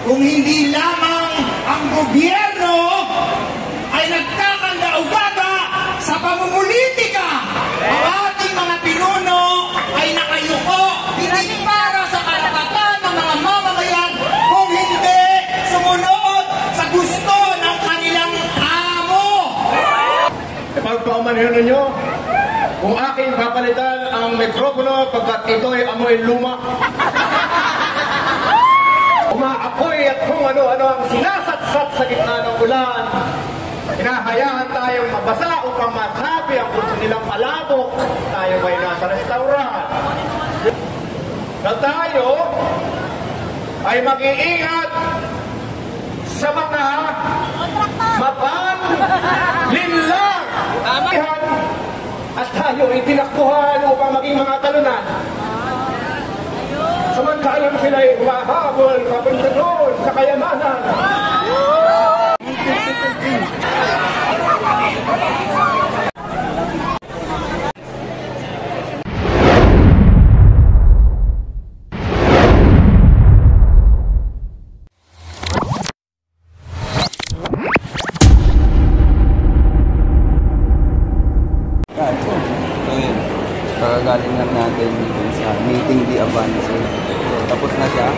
kung hindi lamang ang gobyerno ay nagkakanda-ugaga sa pamumulitika. Ang ating mga pinuno ay nakayuko hindi para sa karapatan ng mga mamamayan, kung hindi sumunod sa gusto ng kanilang amo. Ipagpaumanhin ninyo, kung aking papalitan ang mikropono pagkat ito'y amoy luma. Umaapoy at kung ano-ano ang sinasatsat sa gitna ng ulan. Hinahayaan tayong mabasa upang masabi ang gusto nilang palabok. Tayo ba'y nasa restaurant? Na tayo ay mag-iingat sa mga mapanlinlang at tayo itinakbuhan upang maging mga talunan. Samantalang sila'y humahabol papunta doon sa kayamanan. Galing lang natin sa meeting di Avance. Tapos na siya.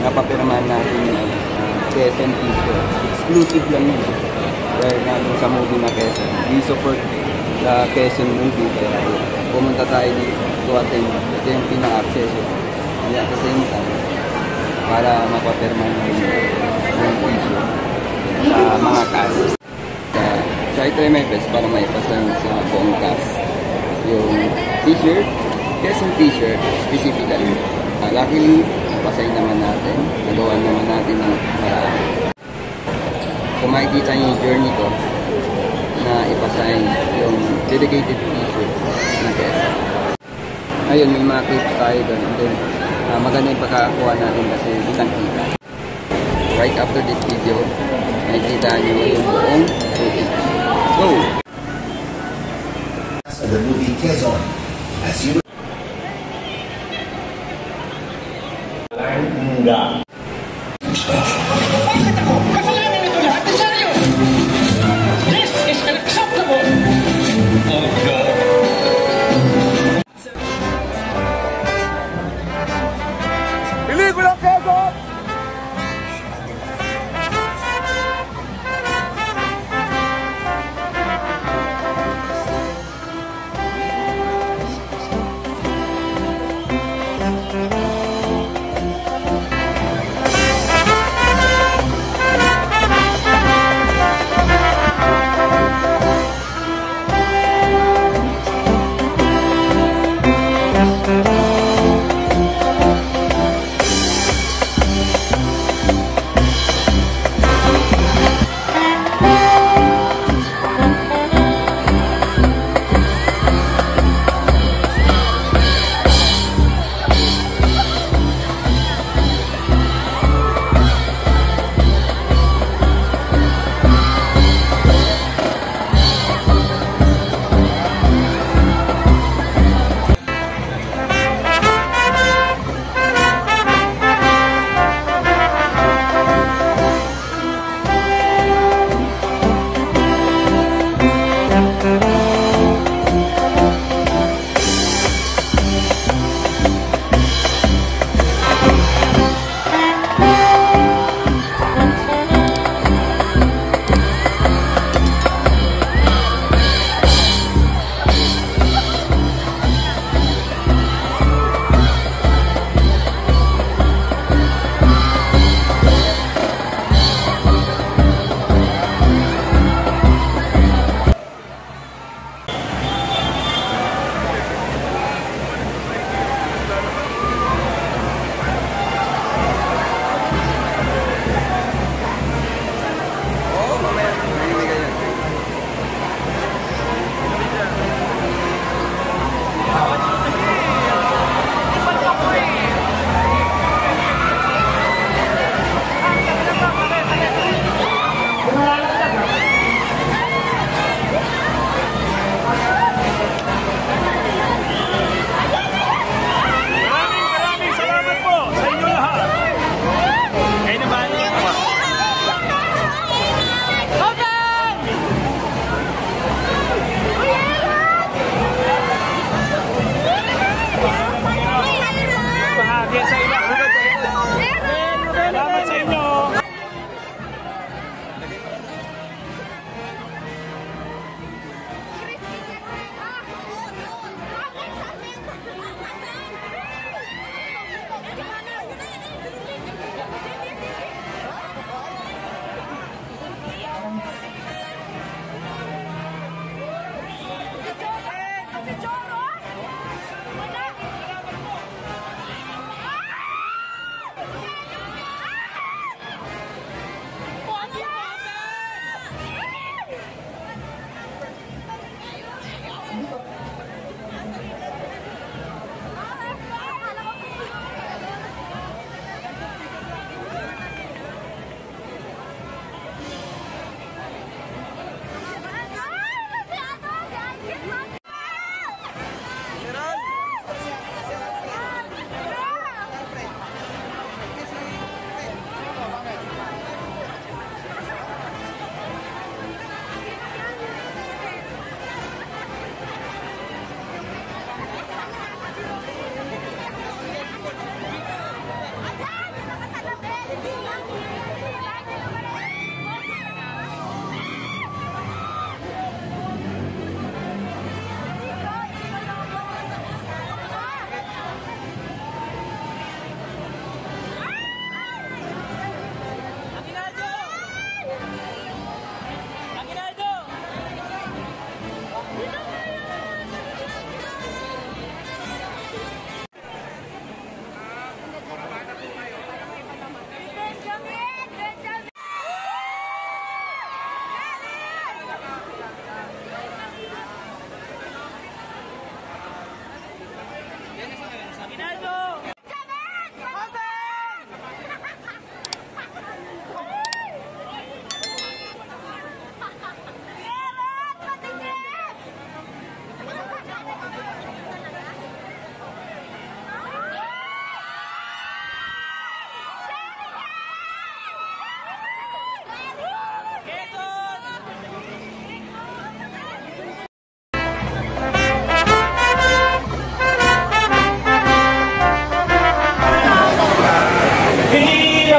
Napapirmahan natin yung Quezon t-shirt. Exclusive lang yun. Dahil natin sa movie na Quezon. We support the Quezon movie. Kaya pumunta tayo dito attend. Ito yung pinaka-access. And at the same time, para mapapirmahan natin yung t-shirt sa mga cast. So I try my best para maipasang sa buong cast yung t-shirt, Quezon t-shirt specifically. Luckily, pasay naman natin. Nagawa naman natin ng marami. So makikita niyo yung journey ko na ipasay yung dedicated t-shirt ng Quezon. Ayun, may mga clips tayo doon. And then, maganda yung pagkakakuha natin kasi kitang-kita. Right after this video, makikita niyo yung buong footage. Go! The movie Quezon, as you Enggak. Kasalanan nito lahat, Rosario! This is unacceptable! Oh God! Pelikulang Quezon!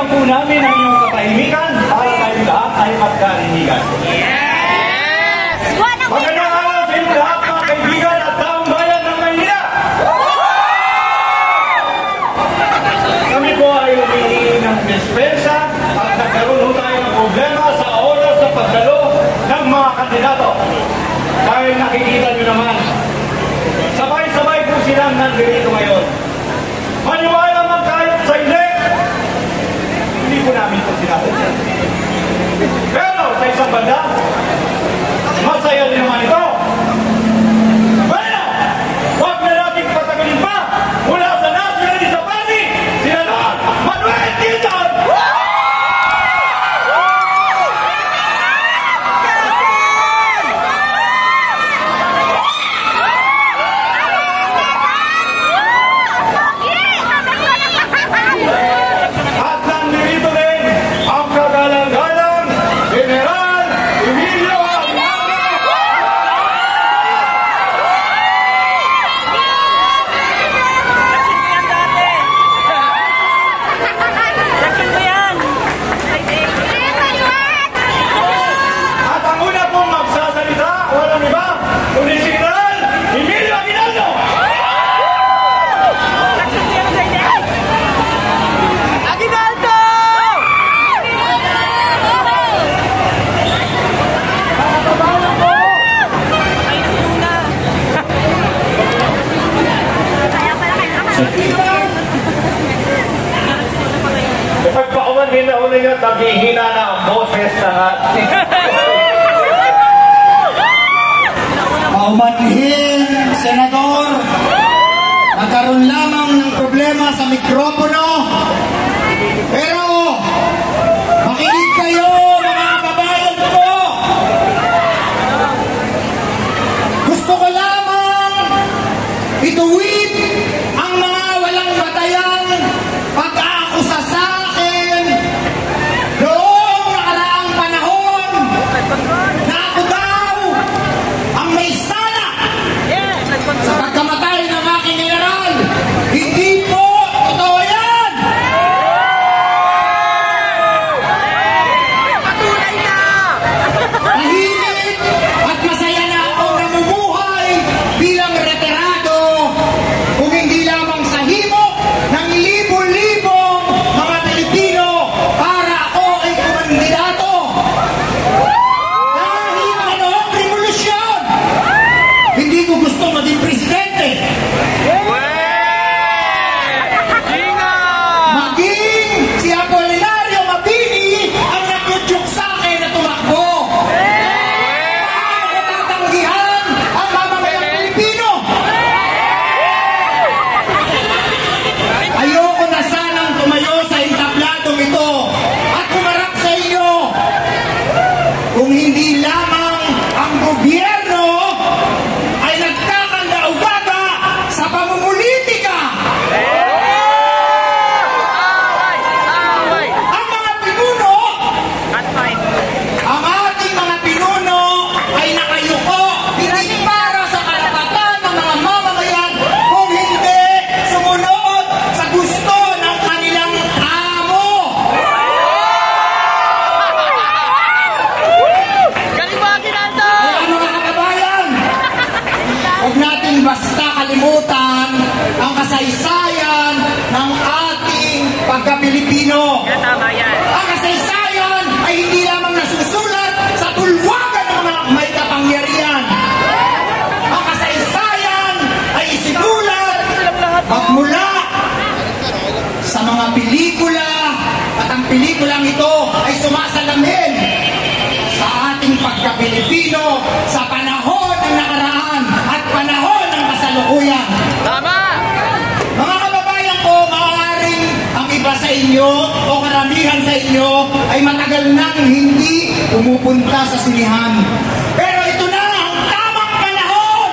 Bibigyan po namin ang iyong katahimikan para tayong lahat ay magkarinigan. Magandang araw sa inyong lahat mga kaibigan at taong bayan ng Maynila! Kami po ay humihingi ng dispensa at nagkaroon ho tayo ng problema sa oras sa pagdalo ng mga kandidato. Dahil nakikita nyo naman, sabay-sabay po silang nandito ngayon. Maniwala man tayo sa hindi po namin po sinasadya. Pero sa isang banda, masaya din naman ito. Bueno, huwag na natin patagalin pa mula sa Nationalista Party, Senador Manuel Quezon! At nandito din ang kagalang-galang General Emilio Aguinaldo! At ang una pong magsasalita, walang iba, kundi si General Emilio Aguinaldo! Pagpaumanhin na ulit nga, naghihina na ang boses na ating. Paumanhin, Senador. Nagkaroon lamang ng problema sa mikropono. Pero, makinig kayo, mga kababayan ko. Gusto ko lamang ituwid ang mga walang batayang pag-aakusa sa akin noong nakaraang panahon na ako daw ang may sala sa pagkamatay ng aking general. Hindi po totoo yan! Tahimik at masaya na akong namumuhay bilang retirado kung hindi lamang sa himo ng libo-libong mga Pilipino para ako ay kumandidato. Dahil anoong revolusyon, hindi ko gusto maging presidente. Maging si Apolinario Mabini ang nagtudyok sa akin na tumakbo. Paano ko tatanggihan ang mamamayang Pilipino? Ayoko na sanang tumayo sa entabladong ito at kumarap sa inyo kung hindi lamang ang gobyerno ay nagkakanda-ugaga sa pamumulitika. Ang mga pinuno, ang ating mga pinuno ay nakayuko hindi para sa karapatan ng mga mamamayan kung hindi sumunod sa gusto ng kanilang amo. Kaya mga kababayan, huwag natin basta kalimutan ang kasaysayan ng ating pagka-Pilipino. Ang kasaysayan ay hindi lamang nasusulat sa tulwagan ng mga may kapangyarihan. Ang kasaysayan ay isinulat magmula sa mga pelikula at ang pelikulang ito ay sumasalamin sa ating pagka-Pilipino sa panahon ng nakaraan at panahon ng kasalukuyan. Mga kababayan ko, maaaring ang iba sa inyo o karamihan sa inyo ay matagal nang hindi pumupunta sa sinihan. Pero ito na ang tamang panahon!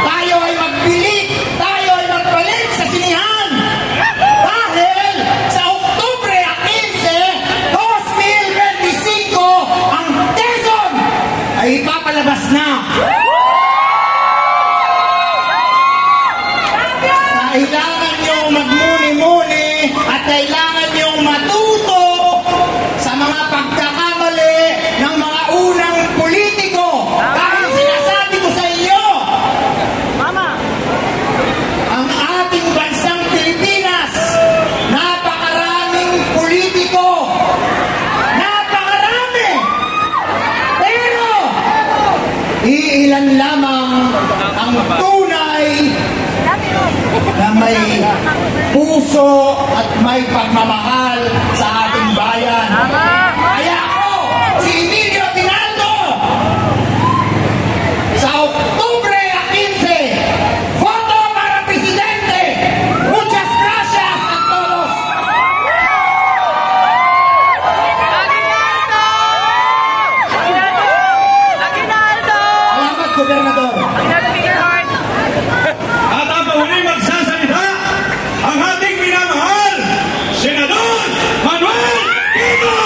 Tayo ay magbili, tayo ay magbalik sa sinihan! Dahil sa Oktubre 15, 2025, ang Quezon ay ipapalabas na. Kailangan nyo magmuni-muni at Yan lamang ang tunay na may puso at may pagmamahal sa ating bayan. Kaya ako, si Emilio Aguinaldo, sa Oktubre 15, voto para presidente. Muchas gracias a todos. Salamat, Gobernador. At ang pauli magsasalita, ang ating minamahal, Senador Manuel Quino!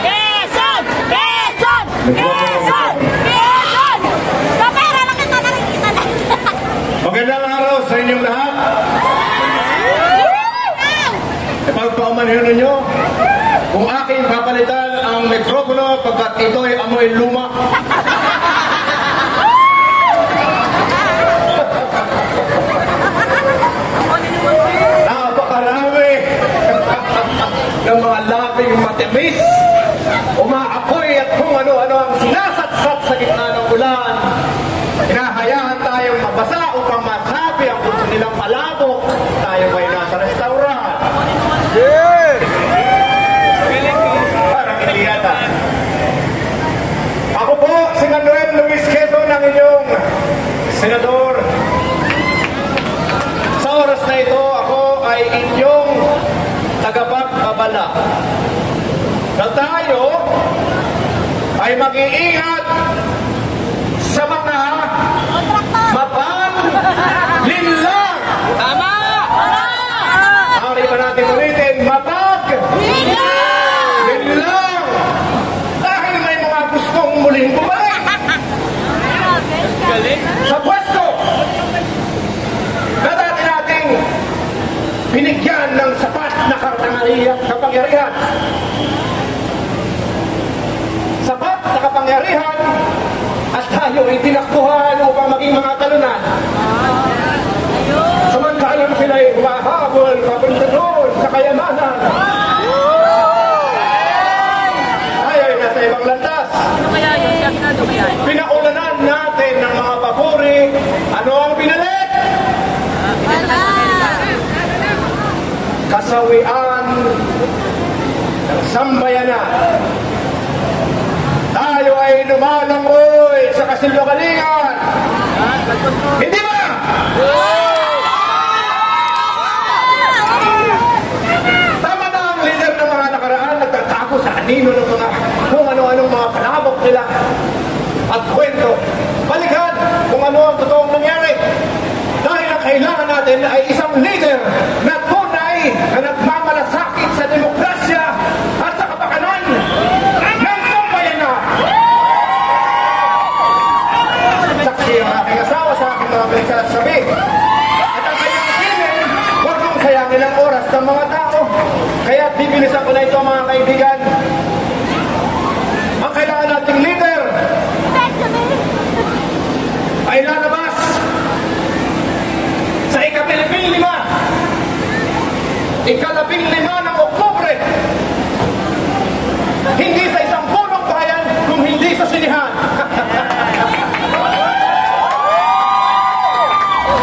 Quezon! Quezon! Quezon! Quezon! Sa pera lang kita nakikita lang. Magandang araw sa inyong lahat. Ipagpaumanhin ninyo kung aking papalitan ang mikropono pagkat ito'y amoy luma. Napakarami ng mga labing matimis, umaapoy at kung ano-ano ang sinasatsat sa gitna ng ulan. Hinahayaan tayong mabasa upang masabi ang gusto nilang palabok. Tayo ay nasa restaurant. Parang hindi yata. Ako po, si Manuel Luis Quezon, ang inyong senador. Sa oras na ito, ako ay inyong tagapagbabala na tayo ay mag-iingat sa mga mapanlinlang. Tama! Ari pa natin ulitin, linlang. Dahil may mga gustong muling bumalik sa pwesto na dati nating binigyan ng sapat na kapangyarihan. Sapat na kapangyarihan at tayo ay tinakbuhan upang maging mga talunan. Samantalang sila ay humahabol papunta doon sa kayamanan. Tayo ay nasa ibang landas. Pinaulanan natin ng mga papuri. Ano ang binalik? Kasawian ng sambayanan. Tayo ay lumalangoy sa kasilwagalingan. Hindi ba? Tama na ang leader ng mga nakaraan nagtatago sa anino ng mga kung ano-anong mga palabok nila at kwento. Balikan kung ano ang totoong nangyari. Dahil ang kailangan natin ay isang leader na tunay na nagmamalasakit sa demokrasya at sa kapakanan ng sambayanan. Saksi ang aking asawa sa aking mga pinagsasabi. At ang kanyang opinion, huwag mong sayangin ang oras ng mga tao. Kaya bibilisan ko na ito mga kaibigan. Ang kailangan nating leader ay lalabas sa ikalabing-lima ng Oktubre. Hindi sa isang punong bayan, kung hindi sa sinihan.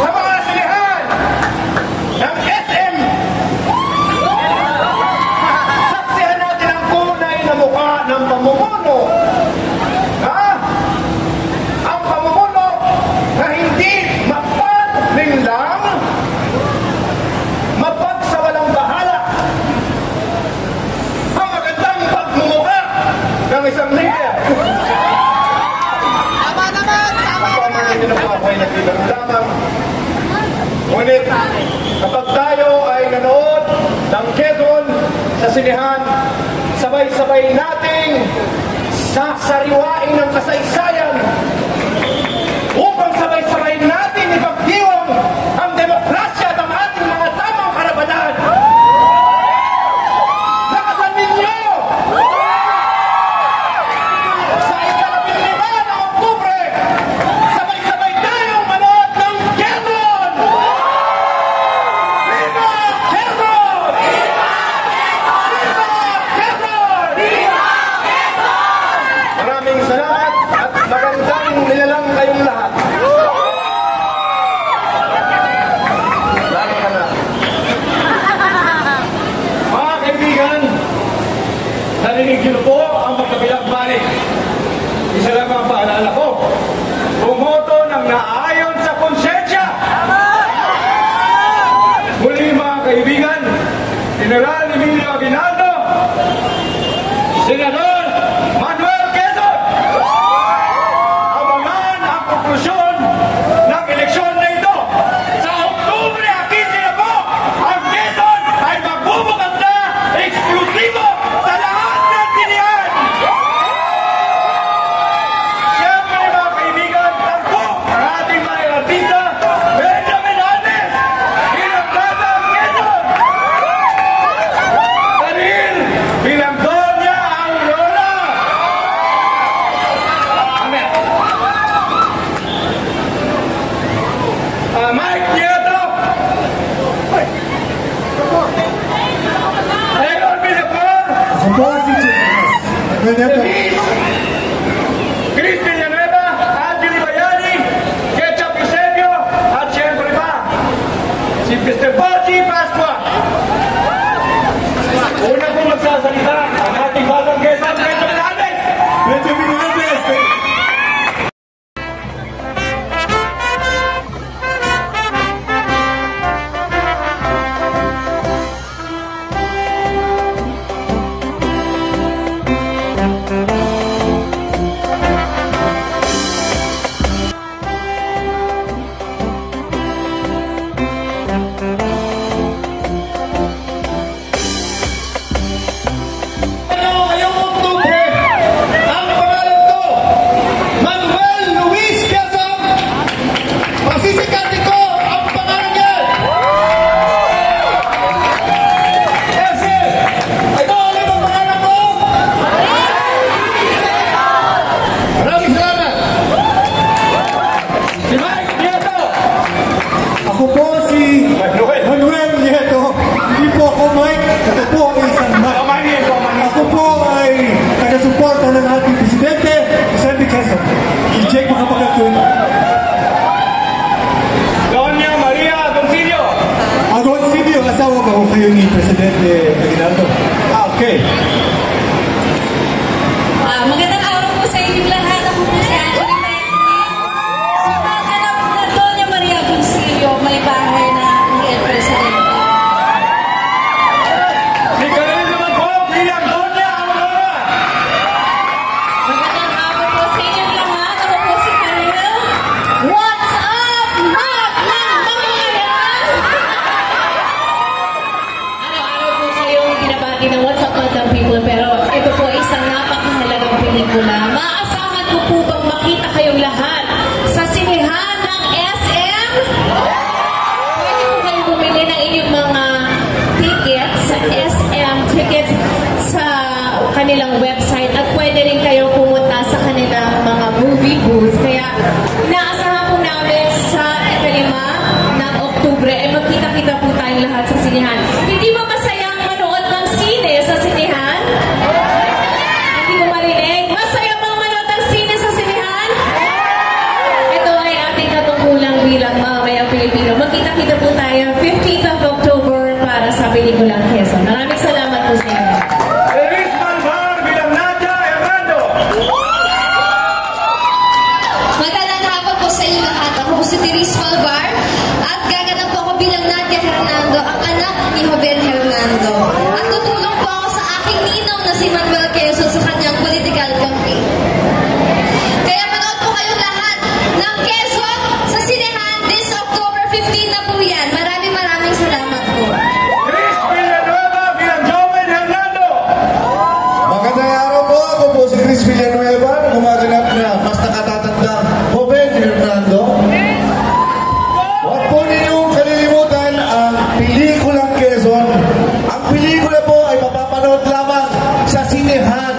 Sa mga sinihan ng SM, saksihan natin ang tunay na mukha ng pamumuno. Ang pamumuno na hindi mapaglinlang, mapagsawalang bahala. Ang magandang pagmumukha ng isang leader. Tama naman! Tama Ang naman! pamanin ng mga ako'y nagbilang lamang. Ngunit, kapag tayo ay nanood ng Quezon sa sinihan, sabay-sabay nating sasariwain ng kasaysayan upang sabay-sabay natin ipagdiwang ang demokrasya at ang ating mga tamang karapatan. Lakasan ninyo! Sa ikalabing-lima ng Oktubre, sabay-sabay tayong manood ng Quezon! maraming salamat at magandang nilalang kayong lahat. Lalo ka na. Mga kaibigan, narinig niyo po ang magkabilang panig. Isa lang ang paalala ko. Bumoto ng naayon sa konsensya. Muli mga kaibigan, General Emilio Aguinaldo, Senador Manuel Quezon. Abangan ang konklusyon ng eleksyon na ito. Sa Oktubre 15 na po, ang Quezon ay magbubukas na eksklusibo sa lahat ng sinihan. Siyempre mga kaibigan, tampo ang ating mga artista, Benjamin Alves, bilang Tata ng Quezon. Karil bilang Doña Aurora. Amen. Mike Nieto. Mayor Villacor. Chris Villanueva, Angeli Bayani, Ketchup Eusebio, at siyempre pa, si Mr. Pachi Pascua. Una po magsasalita ang ating bagong Quezon, Benjamin Alves. Benjamin Alves. Ngayong Oktubre, ang pangalan ko, Manuel Luis Quezon. Pasisikati ko ang pangalan niya. Kasi, ito ulit ang pangalan ko. Maraming salamat. Si Mike Nieto. Ako po si Manuel Nieto. Hindi po ako Mike. Ako po ay isang Mike. Ako po ay taga-suporta ng ating presidente, Sandy Quezon. Si Jake Makapagatuloy. Doña Maria Agoncillo. Agoncillo, asawa ba ko kayo ni Presidente Aguinaldo? Okay. Magandang araw po sa inyong lahat. Ako po si Angeli Bayani. Sa mga anak na Doña Maria Agoncillo, may bahay na ni El Presidente. Si Karel naman po bilang Doña Aurora. Magandang araw po sa inyong lahat. Ako po si Karel. What's up, lahat ng mga yan? Araw-araw po kayong binabati ng What's up, Madam People, pero ito po ay isang napakahalagang pelikula. Maasahan ko po bang makita kayong lahat sa sinihan ng SM? Pwede po kayong bumili ng inyong mga tickets sa SM Tickets sa kanilang website at pwede rin kayo pumunta sa kanilang mga movie booth. Kaya inaasahan po namin sa ikalima ng Oktubre ay magkita-kita po tayong lahat sa sinihan. Hindi ba masayang manood ng sine sa sinihan? Hindi mo marinig? Masaya bang manood ng sine sa sinihan? Ito ay ating katungkulang bilang mamamayang Pilipino. Magkita-kita po tayo 15th of October para sa pelikulang Quezon. Maraming salamat po sa inyo. Eris Malvar bilang Nadia Hernando. Magandang hapon po sa inyo lahat. Ako po si Therese Malvar at gaganap po ako bilang Nadia Hernando, ang anak ni Joven Hernando. At tutulong po ako sa aking ninong na si Manuel Quezon sa kanyang political campaign. Kaya manood po kayong lahat ng Quezon sa sinehan this October 15 na po yan. Maraming salamat po. Chris Villanueva bilang Joven Hernando. Magandang araw po. Ako po si Chris Villanueva. Gumaganap na mas nakatatanda Joven Hernando. Huwag po ninyong kalilimutan ang pelikulang Quezon. Ang pelikula po ay mapapanood lamang sa sinehan.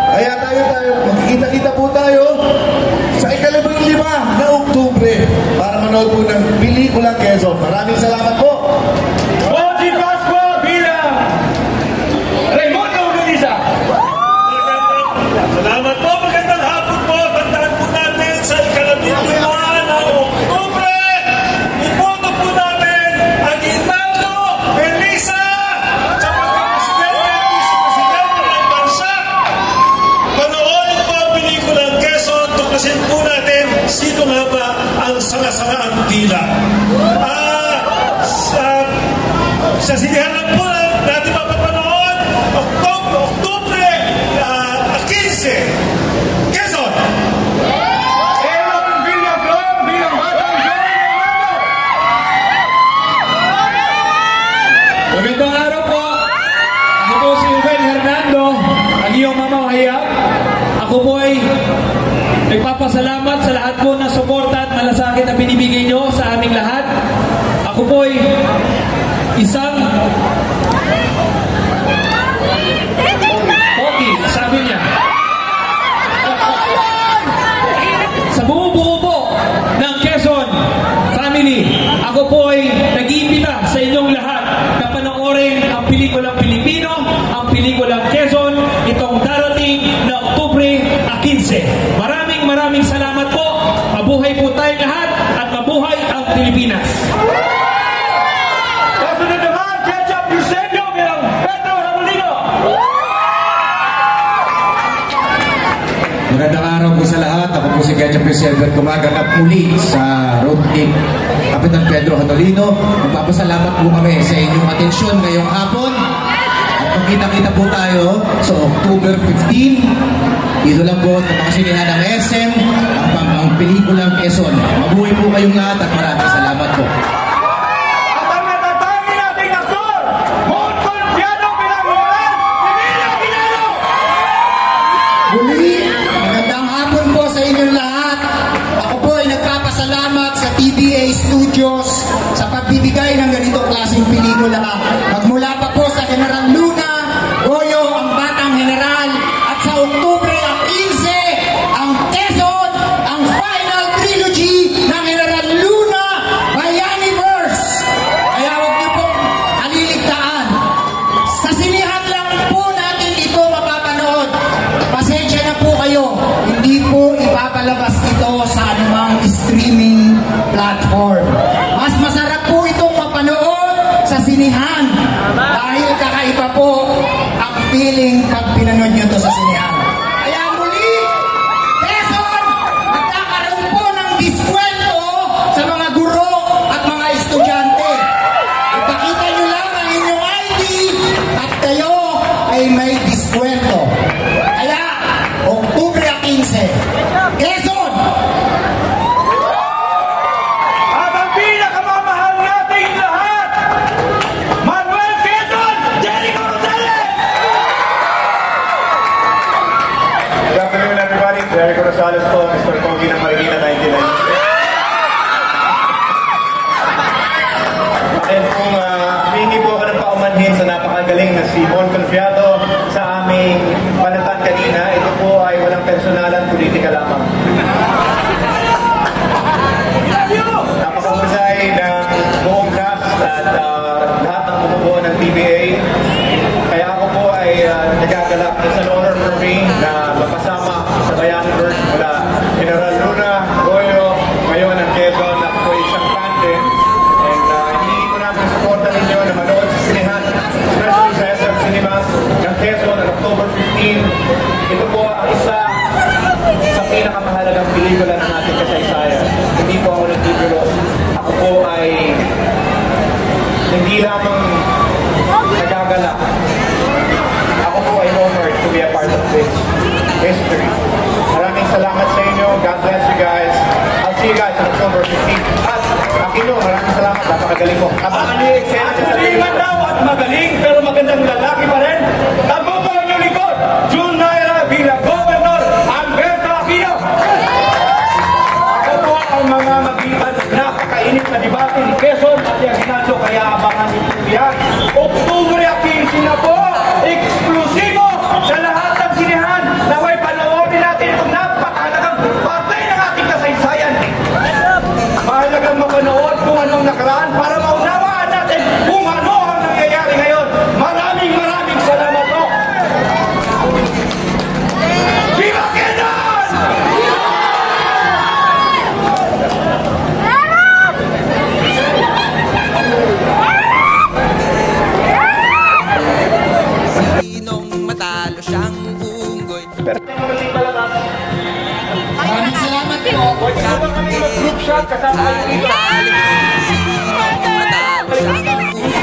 Kaya tayo, magkikita-kita po tayo sa ika-15 na Oktubre para manood po ng pelikulang Quezon. Maraming salamat po. Boji Pascua bilang Raimundo Galiza. Salamat po, magandang Sa sinihan lang po natin mapapanood, Oktubre 15, Quezon. Aaron Villagron bilang Batang Joy Hernando. Magandang araw po. Ako po si Juven Hernando, ang iyong mamamahayag. Ako po ay nagpapasalamat sa lahat po na suporta at malasakit na binibigay nyo sa aming lahat. Ako po ay isang Pogi, sabi niya. Sa bumubuo po ng Quezon family, ako po ay nag-iimbita sa inyong lahat na panoorin ang pelikulang Pilipino, ang pelikulang Quezon, itong darating na Oktubre 15. Maraming salamat po. Mabuhay po tayong lahat at mabuhay ang Pilipinas. Kasunod naman, Ketchup Yusenyo bilang Pedro Ramolino. Magandang araw po sa lahat. Ako po si Ketchup Yusenyo at kumaganap muli sa road trip Kapitan Pedro Ramolino. Magpapasalamat po kami sa inyong atensyon ngayong hapon. At magkita-kita po tayo sa October 15. Dito lang po sa mga sinihan ng SM, ang pelikulang Quezon. Mabuhay po kayong lahat at maraming salamat po. At ang natatangin nating aktor, Mon Confiado bilang Roland Emilio Ginelo. Muli, magandang hapon po sa inyong lahat. Ako po ay nagpapasalamat sa TBA Studios sa pagbibigay ng ganitong klaseng pelikula. Magmula pa po sa General Luna, Goyo, ang Batang General, at sa Oktubre 15, ang Quezon, ang final trilogy ng General Luna Bayaniverse. Kaya huwag niyo po kaliligtaan. Sa sinihan lang po natin ito mapapanood. Pasensya na po kayo. Hindi po ipapalabas ito sa anumang streaming platform. Mas masarap po itong mapanood sa sinihan dahil kakaiba po ang feeling pag pinanood nyo ito sa sinihan. Kaya muli, Quezon, magkakaroon po ng diskwento sa mga guro at mga estudyante. Ipakita nyo lang ang inyong ID at kayo ay may diskwento. Kaya, Oktubre 15, Quezon! At ang pinakamamahal nating lahat, Manuel Quezon, Jericho Rosales! Good afternoon everybody, Jericho Rosales po, Mr. Pogi ng Marikina 1996. And kung humingi po ako ng paumanhin sa napakagaling na si Mon Confiado sa aming panatan kanina, ito po ay walang personalan, politika lamang. Napakahusay ng buong cast at lahat ng bumubuo ng TBA. Kaya ako po ay nagagalak. It's an honor for me na mapasama sa Bayaniverse mula General Luna, Goyo, ngayon ang Quezon. Ako po isang fan din. And hindi ko na ang suporta ninyo na manood sa sinihan, especially sa SM Cinemas ng Quezon on October 15. Ito po ang isa sa pinakamahalagang pelikula ng ating kasaysayan. Hindi po ako nagbibiro. Ako po ay hindi lamang nagagalak. Ako po ay honored to be a part of this history. Maraming salamat sa inyo. God bless you guys. I'll see you guys on October 15. At Aquino, maraming salamat. Napakagaling mo. At daw at magaling pero magandang lalaki pa rin. Tabo po ang inyong likod. June Naira bilang Governor Alberto Aquino. Ako po ang mga mag-iban napakainit na debate ni Quezon at Aguinaldo, kaya abangan niyo po yan. Oktubre 15 na po, eksklusibo sa lahat ng sinihan. Naway panoorin natin itong napakahalagang parte ng ating kasaysayan. Mahalagang mapanood kung anong nakaraan para maunawaan natin kung ano ang nangyayari ngayon. Maraming salamat po. Viva Quezon! Matalo siyang unggoy. Maraming salamat po. Pwede mo ba kami mag-group shot kasama kayo dito? Matalo siyang unggoy.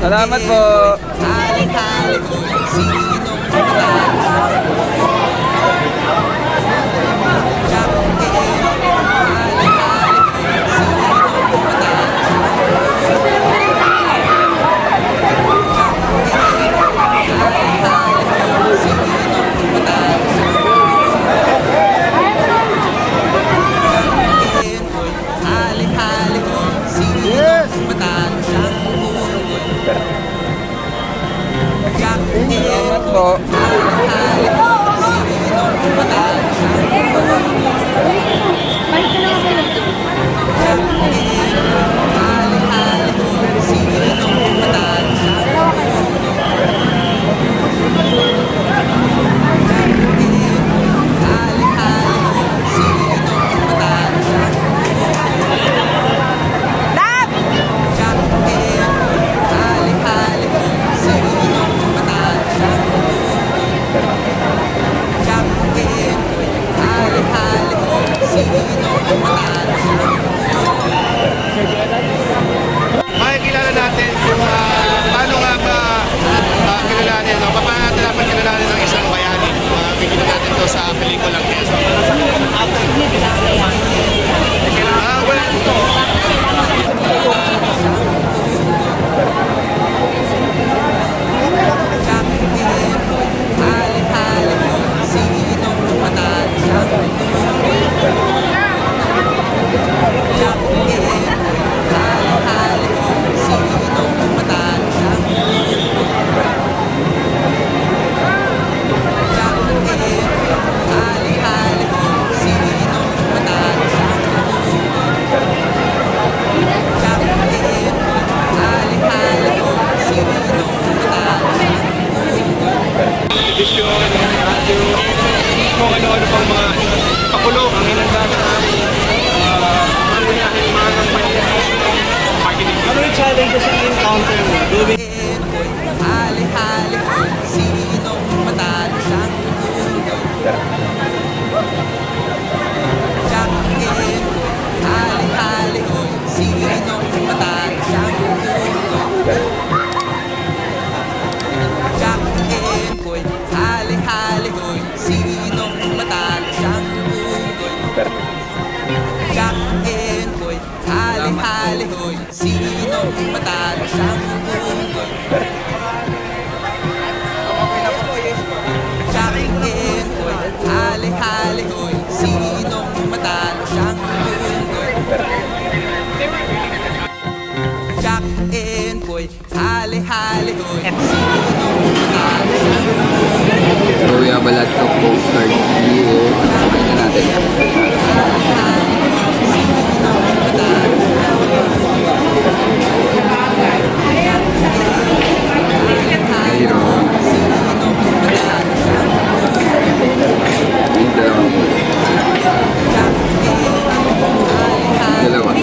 Salamat po. Salamat po. Makikilala natin kung paano nga ba kilalanin, no? Paano natin dapat kilalanin ng isang bayani. Bigyan natin to sa pelikulang Quezon. Kung ano-ano pang mga pakulo ang hinanda ng aming mangyayari mga ng marketing. Ano yung challenges ang encounter mo? Hali-hali, sinong matalo siyang unggoy? Jacket, babalat ko postcard here. Ito natin. Mayroon. Yung dalawang po. Dalawa.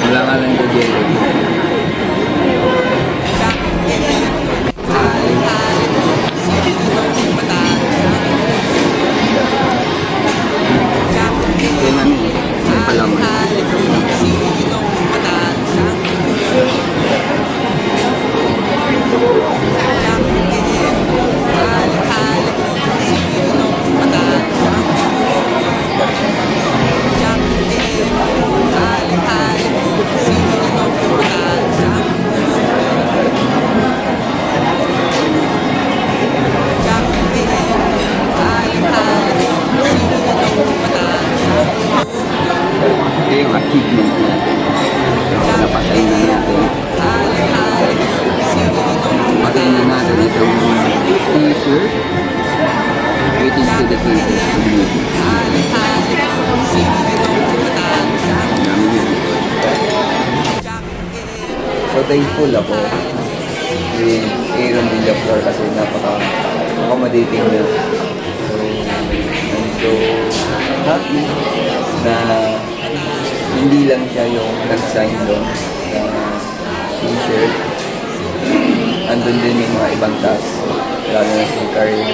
Wala nga lang gagawin. Tingnan mo, may palaman. Yung achievement natin. Napasayin na natin. Patayin na natin itong t-shirt. Waiting to the t-shirt. So thankful ako with Aaron Villaflor kasi napaka-accommodating na. So I'm so happy na hindi lang siya yung nag-sign doon sa t-shirt. Andun din yung mga ibang task, lalo na si Carl.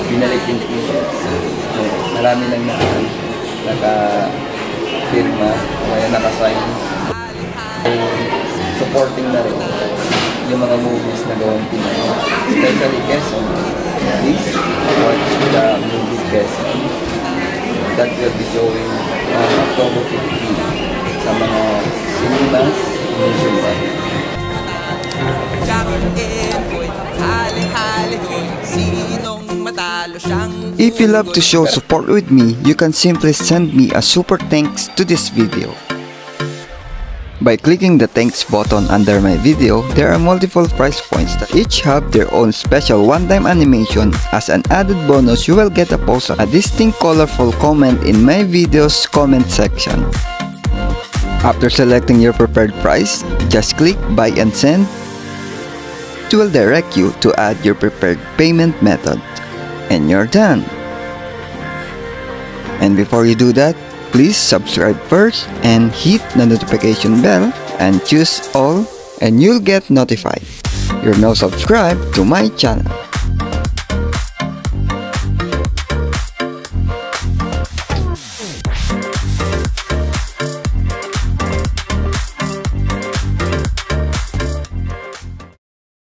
Binalik yung t-shirt. So, marami lang naka-firma, kaya naka-sign. So, supporting na rin yung mga movies na gawang Pinoy. Especially Quezon. Please watch the movie Quezon that will be showing October 15 sa mga cinemas nationwide. If you love to show support with me, you can simply send me a super thanks to this video. By clicking the thanks button under my video, there are multiple price points that each have their own special one-time animation. As an added bonus, you will get a post a distinct colorful comment in my video's comment section. After selecting your preferred price, just click buy and send. It will direct you to add your preferred payment method. And you're done. And before you do that, please subscribe first and hit the notification bell and choose all and you'll get notified. You're now subscribed to my channel.